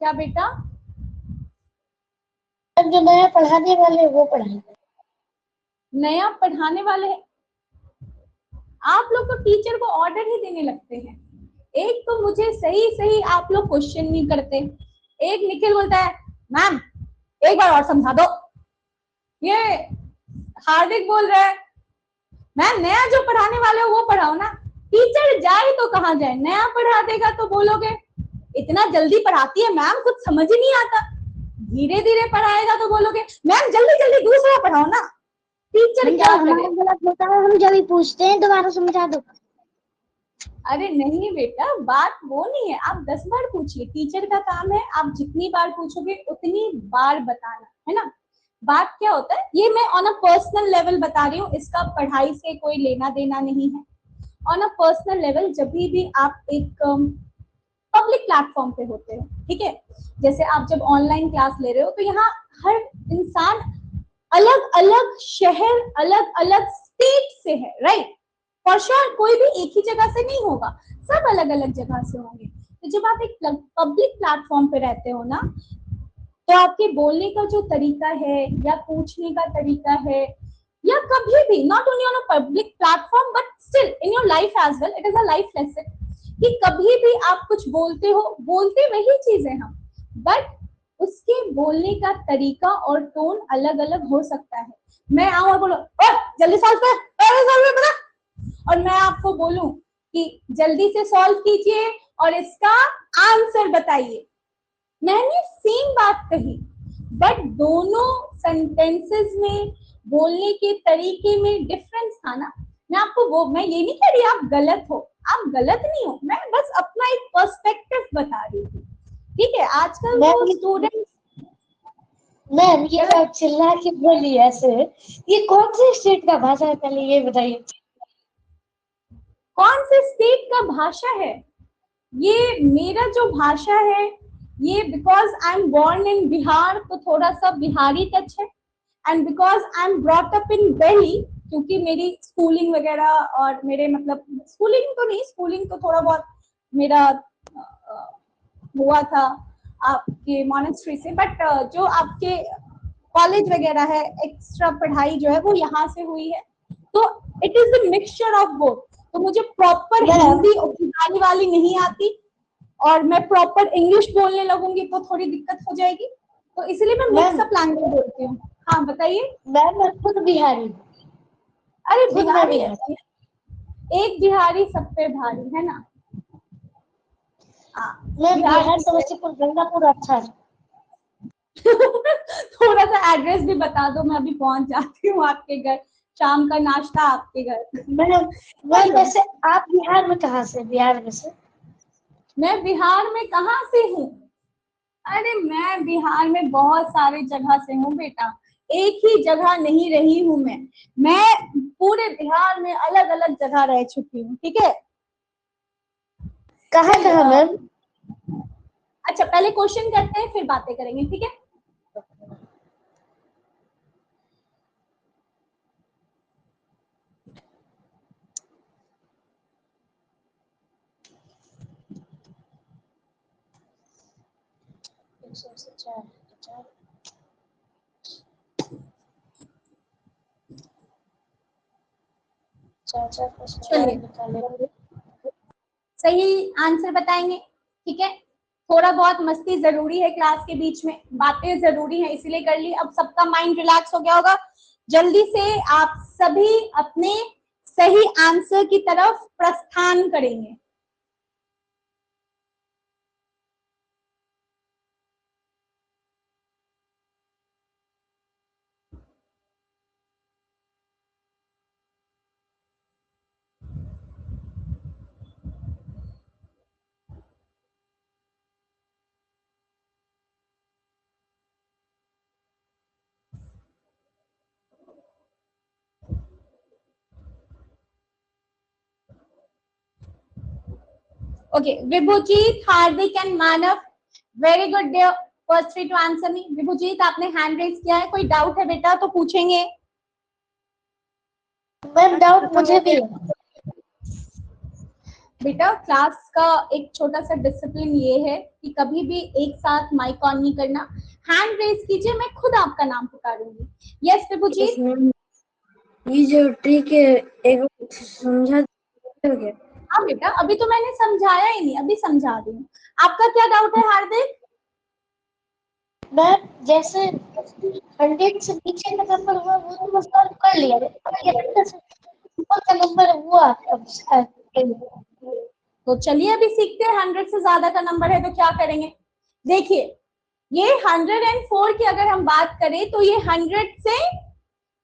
क्या बेटा? मैम जो नया पढ़ाने वाले वो पढ़ाइए। नया पढ़ाने वाले हैं आप लोग, तो टीचर को ऑर्डर ही देने लगते हैं। एक तो मुझे सही सही आप लोग क्वेश्चन नहीं करते। एक निखिल बोलता है मैम एक बार और समझा दो। ये हार्दिक बोल रहा है मैम नया जो पढ़ाने वाले हो वो पढ़ाओ ना। टीचर जाए तो कहाँ जाए, नया पढ़ा देगा तो बोलोगे इतना जल्दी पढ़ाती है मैम, कुछ समझ ही नहीं आता। धीरे धीरे पढ़ाएगा तो बोलोगे मैम जल्दी जल्दी दूसरा पढ़ाओ ना। टीचर क्या करे? गलत होता है हम जब भी पूछते हैं दोबारा समझा दो। अरे नहीं बेटा, बात वो नहीं है, आप 10 बार पूछिए, टीचर का काम है आप जितनी बार पूछोगे उतनी बार बताना, है ना। बात क्या होता है, ये मैं ऑन अ पर्सनल लेवल बता रही हूँ, इसका पढ़ाई से कोई लेना देना नहीं है। ऑन अ पर्सनल लेवल जब भी आप एक पब्लिक प्लेटफॉर्म पे होते हो, ठीक है, जैसे आप जब ऑनलाइन क्लास ले रहे हो तो यहाँ हर इंसान अलग अलग शहर, अलग अलग स्टेट से है, राइट। फॉर श्योर कोई भी एक ही जगह से नहीं होगा, सब अलग अलग जगह से होंगे। तो जब आप एक पब्लिक प्लेटफॉर्म पे रहते हो ना, तो आपके बोलने का जो तरीका है या पूछने का तरीका है, या कभी भी not only on a public platform but still in your life as well, it is a life lesson कि कभी भी आप कुछ बोलते हो, बोलते वही चीजें हम, बट उसके बोलने का तरीका और टोन अलग अलग हो सकता है। मैं आऊं और बोलो जल्दी सॉल्व कर, और मैं आपको बोलूं कि जल्दी से सॉल्व कीजिए और इसका आंसर बताइए, मैंने सेम बात कही, बट दोनों सेंटेंसेस में बोलने के तरीके में डिफरेंस था ना। मैं आपको वो, मैं ये नहीं कह रही आप गलत हो, आप गलत नहीं हो, मैं बस अपना एक पर्सपेक्टिव बता रही हूँ, ठीक है। आजकल वो स्टूडेंट, मैम ये आप चिल्ला के बोली ऐसे, ये कौन से स्टेट का भाषा है पहले ये बताइए। कौन से स्टेट का भाषा है? ये मेरा जो भाषा है ये, because I am born in Bihar तो थोड़ा सा बिहारी टच है, and because I am brought up in Delhi, क्योंकि मेरी स्कूलिंग वगैरह और मेरे मतलब स्कूलिंग तो नहीं, स्कूलिंग तो थोड़ा बहुत मेरा हुआ था आपके मॉनेस्ट्री से, बट जो आपके कॉलेज वगैरह है, एक्स्ट्रा पढ़ाई जो है वो यहाँ से हुई है, तो it is the mixture of both. तो मुझे प्रॉपर हिंदी और बिहारी वाली नहीं आती, और मैं प्रॉपर इंग्लिश बोलने लगूंगी तो थोड़ी दिक्कत हो जाएगी, तो इसलिए मैं मिक्स अप लैंग्वेज बोलती हूँ। हाँ बताइए। मैं खुद बिहारी। अरे खुद बिहारी, एक बिहारी सब पे भारी, है ना। मैं बिहार समस्तीपुर गंगापुर अच्छा है। थोड़ा सा एड्रेस भी बता दो, मैं अभी पहुंच जाती हूँ आपके घर, शाम का नाश्ता आपके घर। मैं वैसे आप बिहार में कहाँ से? बिहार में से? मैं बिहार में कहाँ से हूँ? अरे मैं बिहार में बहुत सारे जगह से हूँ बेटा, एक ही जगह नहीं रही हूँ मैं पूरे बिहार में अलग अलग जगह रह चुकी हूँ, ठीक है। कहाँ कहाँ मैम? अच्छा पहले क्वेश्चन करते हैं फिर बातें करेंगे, ठीक है। चलिए सही आंसर बताएंगे, ठीक है। थोड़ा बहुत मस्ती जरूरी है, क्लास के बीच में बातें जरूरी है, इसलिए कर ली। अब सबका माइंड रिलैक्स हो गया होगा, जल्दी से आप सभी अपने सही आंसर की तरफ प्रस्थान करेंगे, Okay, Vibhujit, Hardik and Manav, very good. They first three to answer me. Vibhujit, आपने हैंड रेज किया है, कोई डाउट है बेटा तो पूछेंगे. मैम डाउट मुझे भी है. बेटा क्लास का एक छोटा सा डिसिप्लिन ये है कि कभी भी एक साथ माइक ऑन नहीं करना. हैंड रेज कीजिए, मैं खुद आपका नाम पुकारूंगी. यस विभुजीत. ये जो ट्रिक है एक समझा दोगे? हाँ बेटा, अभी तो मैंने समझाया ही नहीं, अभी समझा रही हूँ. आपका क्या डाउट है हार्दिक? मैम जैसे 100 से नीचे का नंबर हुआ वो तो मैं सॉल्व कर लिया. अब ये 100 से ऊपर का नंबर हुआ अब तो चलिए अभी सीखते हैं. 100 से ज्यादा का नंबर है तो क्या करेंगे. देखिए ये 104 की अगर हम बात करें तो ये 100 से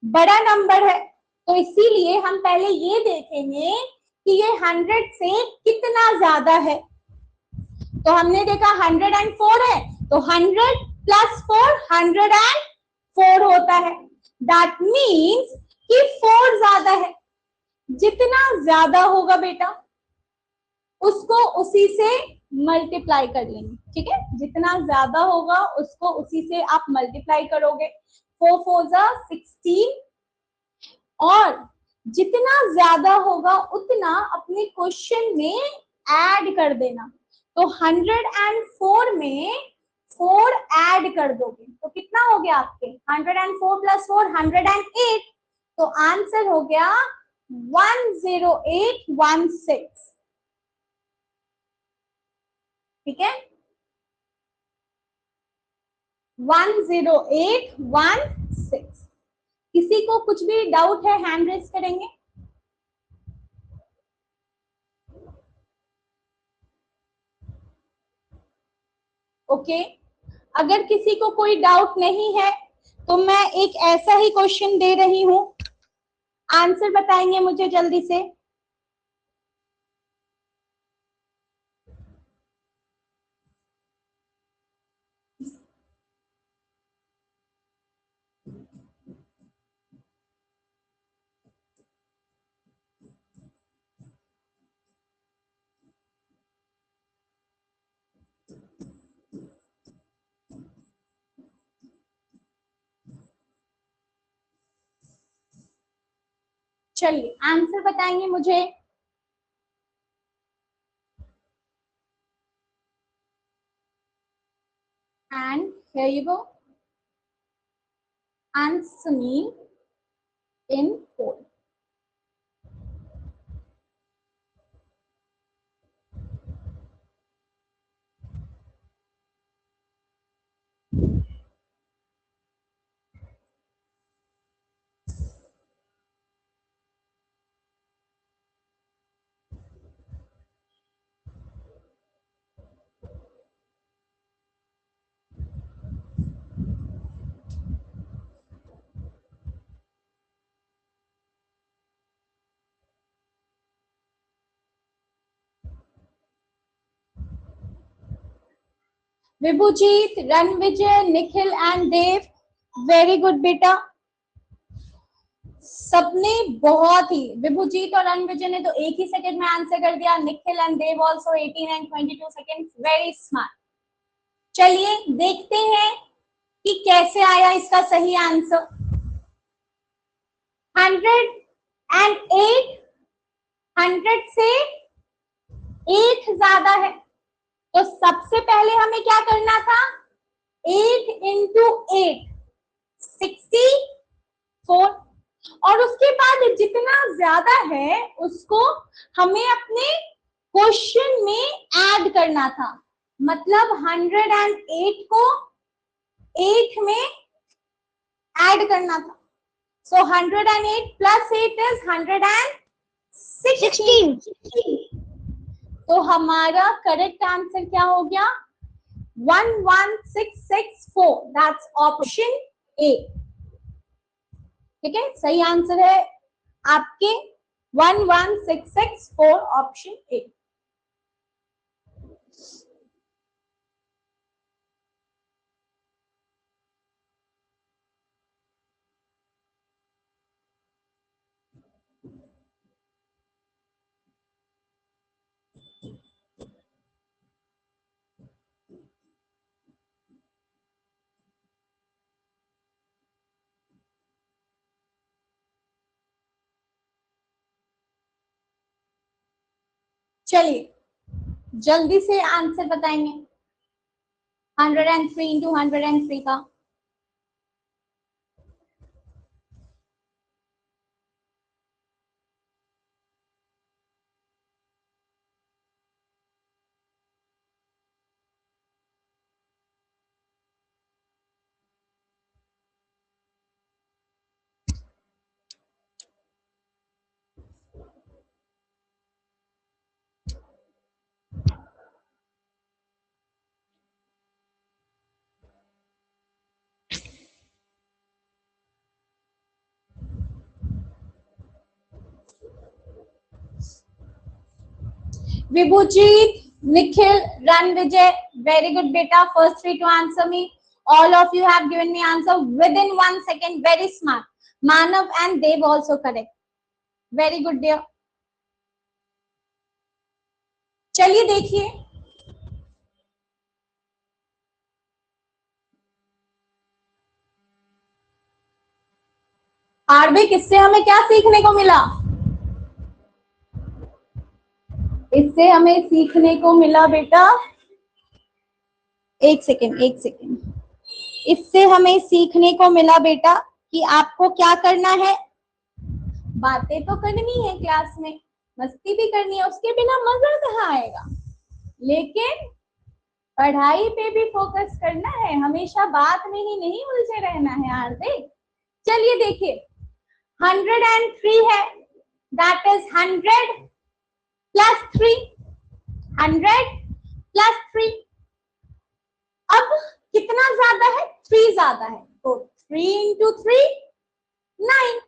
बड़ा नंबर है, तो इसीलिए हम पहले ये देखेंगे कि ये 100 से कितना ज्यादा है. तो हमने देखा 104 है तो 100 प्लस 4 104 होता है. दैट मीन्स कि 4 ज्यादा है. जितना ज्यादा होगा बेटा उसको उसी से मल्टीप्लाई कर लेंगे. ठीक है, जितना ज्यादा होगा उसको उसी से आप मल्टीप्लाई करोगे. 4 4 जा 16 और जितना ज्यादा होगा उतना अपने क्वेश्चन में ऐड कर देना. तो 104 में 4 ऐड कर दोगे तो कितना हो गया आपके 104 प्लस 4 108. तो आंसर हो गया 10816. ठीक है, 10816. किसी को कुछ भी डाउट है हैंड रेज करेंगे. ओके, अगर किसी को कोई डाउट नहीं है तो मैं एक ऐसा ही क्वेश्चन दे रही हूं, आंसर बताएंगे मुझे जल्दी से. चलिए आंसर बताएंगे मुझे. And here you go. Answer me in 4. Vibhujit, Ranvijay, Nikhil and Dev, very good बेटा. सबने बहुत ही, विभुजीत और रणविजय ने तो एक ही सेकंड में आंसर कर दिया. Nikhil and Dev also 18 and 22 seconds. Very smart. चलिए देखते हैं कि कैसे आया इसका सही आंसर. 108 100 से 8 ज्यादा है तो सबसे पहले हमें क्या करना था. 8 इंटू 8 64 और उसके बाद जितना ज्यादा है उसको हमें अपने क्वेश्चन में ऐड करना था. मतलब 108 को 8 में ऐड करना था. सो 108 प्लस 8 इज 116. तो हमारा करेक्ट आंसर क्या हो गया 11664. That's option A. ठीक है, सही आंसर है आपके 11664 ऑप्शन ए. चलिए जल्दी से आंसर बताएंगे 103 इंटू 103 का। Vibhujit, Nikhil, Ranvijay, very good beta. First three to answer me. All of you have given me answer within 1 second. Very smart. Manav and Dev also correct. Very good dear. चलिए देखिए RB, किससे हमें क्या सीखने को मिला? इससे हमें सीखने को मिला बेटा, एक सेकेंड, इससे हमें सीखने को मिला बेटा कि आपको क्या करना है, बातें तो करनी है क्लास में, मस्ती भी करनी है, उसके बिना मजा कहाँ आएगा, लेकिन पढ़ाई पे भी फोकस करना है, हमेशा बात में ही नहीं उलझे रहना है हार्दिक। चलिए देखिए 103 है, दैट इज 100 प्लस 3, 100 प्लस 3। अब कितना ज्यादा है? 3 ज्यादा है, तो 3 इंटू 3 9।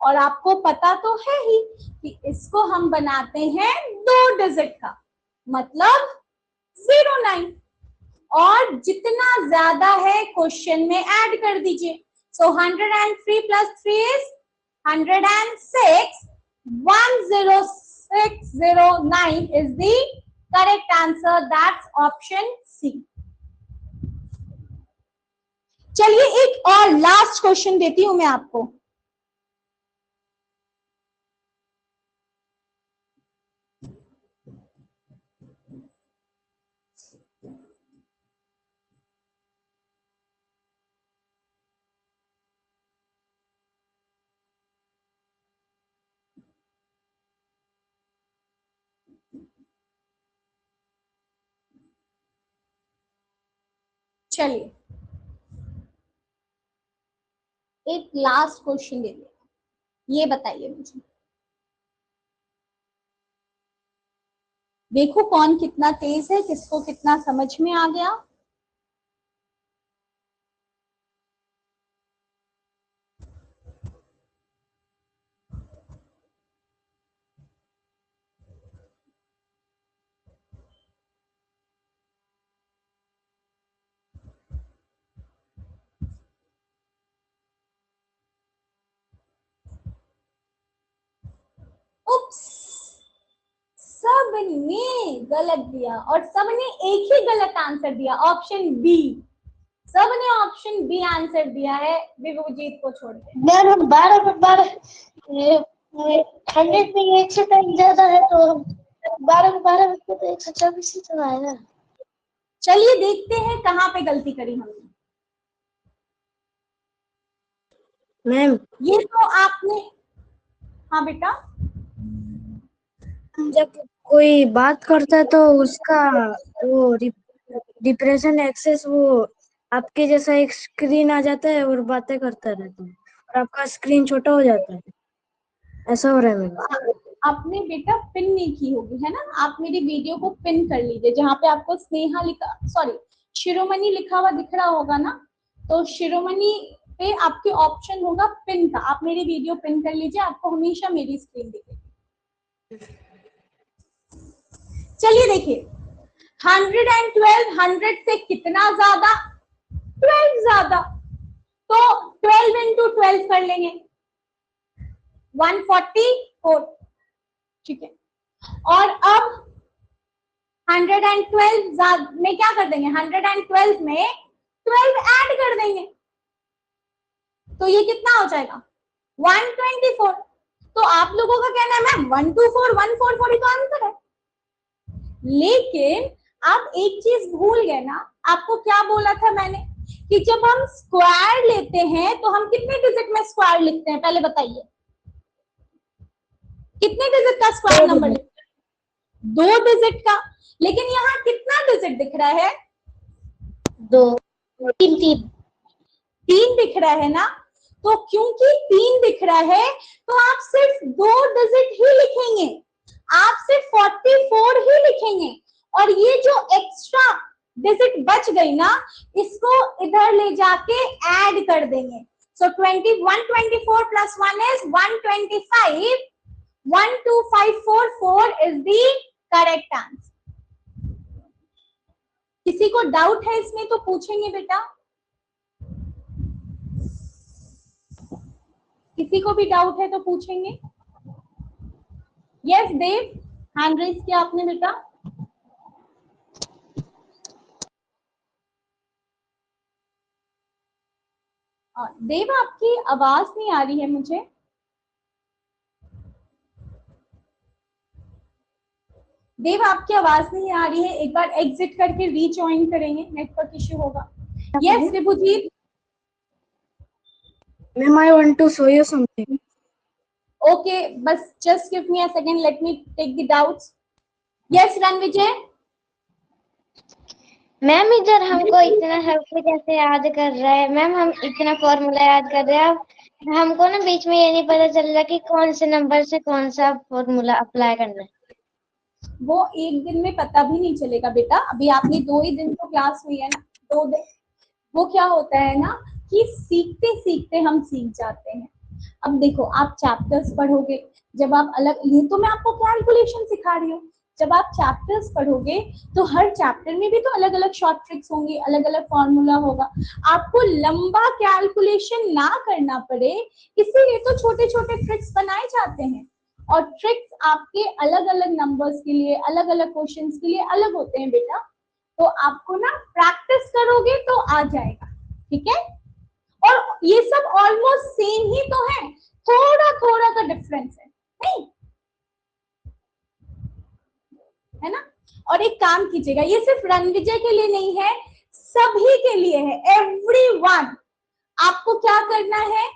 और आपको पता तो है ही कि इसको हम बनाते हैं 2 डिजिट का, मतलब 09, और जितना ज्यादा है क्वेश्चन में ऐड कर दीजिए। सो 103 plus 3 is 106, 10609 is the correct answer. That's option C. चलिए एक और लास्ट क्वेश्चन देती हूं मैं आपको। चलिए एक लास्ट क्वेश्चन दे दिया, ये बताइए मुझे, देखो कौन कितना तेज है, किसको कितना समझ में आ गया। उप्स, सबने गलत दिया और सबने एक ही गलत आंसर दिया, ऑप्शन बी। सबने ऑप्शन बी आंसर दिया है, विभुजीत को छोड़ के। मैम हम 12 100 में 1 से टाइम ज्यादा है, तो हम 12 में तो 124 ही तो आएगा। चलिए देखते हैं कहाँ पे गलती करी हमने। मैम ये तो आपने, हाँ बेटा, जब कोई बात करता है तो उसका वो डिप्रेशन एक्सेस, वो आपके जैसा एक स्क्रीन आ जाता है और बातें करता रहता है और आपका स्क्रीन छोटा हो जाता है, ऐसा हो रहा है मैम। आपने बेटा पिन नहीं की होगी, है ना? आप मेरी वीडियो को पिन कर लीजिए, जहाँ पे आपको स्नेहा लिखा, सॉरी शिरोमणि लिखा हुआ दिख रहा होगा ना, तो शिरोमणि पे आपके ऑप्शन होगा पिन का, आप मेरी वीडियो पिन कर लीजिए, आपको हमेशा मेरी स्क्रीन दिखेगी। चलिए देखिए 112, 100 से कितना ज्यादा? 12 ज्यादा, तो 12 इंटू 12 कर लेंगे, 144, ठीक है। और अब 112 में क्या कर देंगे? 112 में 12 ऐड कर देंगे, तो ये कितना हो जाएगा? 124। तो आप लोगों का कहना है मैम 124, 144 ही तो आंसर है, लेकिन आप एक चीज भूल गए ना, आपको क्या बोला था मैंने कि जब हम स्क्वायर लेते हैं तो हम कितने डिजिट में स्क्वायर लिखते हैं, पहले बताइए कितने डिजिट का स्क्वायर नंबर लिखते हैं? 2 डिजिट का। लेकिन यहाँ कितना डिजिट दिख रहा है? 2 3 3 दिख रहा है ना। तो क्योंकि 3 दिख रहा है तो आप सिर्फ 2 डिजिट ही लिखेंगे, आप सिर्फ 44 ही लिखेंगे, और ये जो एक्स्ट्रा डिजिट बच गई ना, इसको इधर ले जाके ऐड कर देंगे। सो 124 plus 1 is 125, 12544 is the correct answer. किसी को डाउट है इसमें तो पूछेंगे बेटा, किसी को भी डाउट है तो पूछेंगे। यस देव, हैंड रेज किया आपने बेटा। देव आपकी आवाज नहीं आ रही है मुझे। देव आपकी आवाज नहीं आ रही है, एक बार एग्जिट करके रीजॉइन करेंगे, नेटवर्क इश्यू होगा। Yes विभुजीत। Ma'am, I want to show you something. Okay, बस just give me a second, let me take the doubts. Yes, Ranvijay. Ma'am इधर हमको इतना सब कुछ ऐसे याद कर रहा है मैम, हम इतना फॉर्मूला याद कर रहे हैं, अब हमको ना बीच में ये नहीं पता चल रहा कि कौन से नंबर से कौन सा फॉर्मूला अप्लाई करना है। वो एक दिन में पता भी नहीं चलेगा बेटा, अभी आपने 2 ही दिन तो क्लास हुई है ना, 2 दिन। वो क्या होता है ना कि सीखते सीखते हम सीख जाते हैं। अब देखो आप चैप्टर्स पढ़ोगे, जब आप अलग, ये तो मैं आपको कैलकुलेशन सिखा रही हूँ, जब आप चैप्टर्स पढ़ोगे तो हर चैप्टर में भी तो अलग अलग शॉर्ट ट्रिक्स होंगी, अलग अलग फॉर्मूला होगा, आपको लंबा कैलकुलेशन ना करना पड़े, इसीलिए तो छोटे छोटे ट्रिक्स बनाए जाते हैं। और ट्रिक्स आपके अलग अलग नंबर्स के लिए, अलग अलग क्वेश्चंस के लिए अलग होते हैं बेटा। तो आपको ना प्रैक्टिस करोगे तो आ जाएगा, ठीक है। और ये सब ऑलमोस्ट सेम ही तो है, थोड़ा थोड़ा का डिफरेंस है, नहीं है ना। और एक काम कीजिएगा, ये सिर्फ रणविजय के लिए नहीं है, सभी के लिए है, एवरीवन। आपको क्या करना है,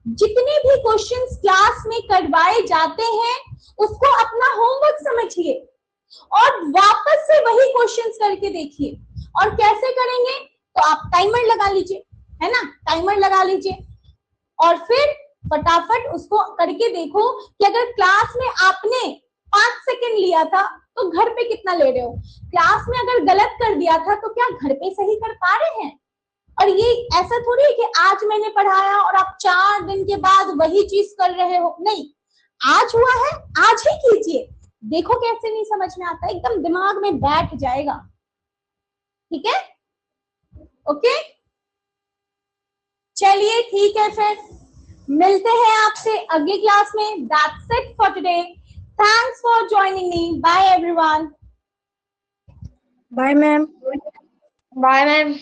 जितने भी क्वेश्चंस क्लास में करवाए जाते हैं उसको अपना होमवर्क समझिए और वापस से वही क्वेश्चंस करके देखिए। और कैसे करेंगे, तो आप टाइमर लगा लीजिए, है ना, टाइमर लगा लीजिए और फिर फटाफट उसको करके देखो कि अगर क्लास में आपने 5 सेकंड लिया था तो घर पे कितना ले रहे हो, क्लास में अगर गलत कर दिया था तो क्या घर पे सही कर पा रहे हैं। और ये ऐसा थोड़ी है कि आज मैंने पढ़ाया और आप 4 दिन के बाद वही चीज कर रहे हो, नहीं, आज हुआ है आज ही कीजिए, देखो कैसे नहीं समझ में आता, एकदम दिमाग में बैठ जाएगा, ठीक है। ओके चलिए ठीक है, फिर मिलते हैं आपसे अगली क्लास में। That's it for today, thanks for joining me, bye everyone. Bye, ma'am. Bye ma'am.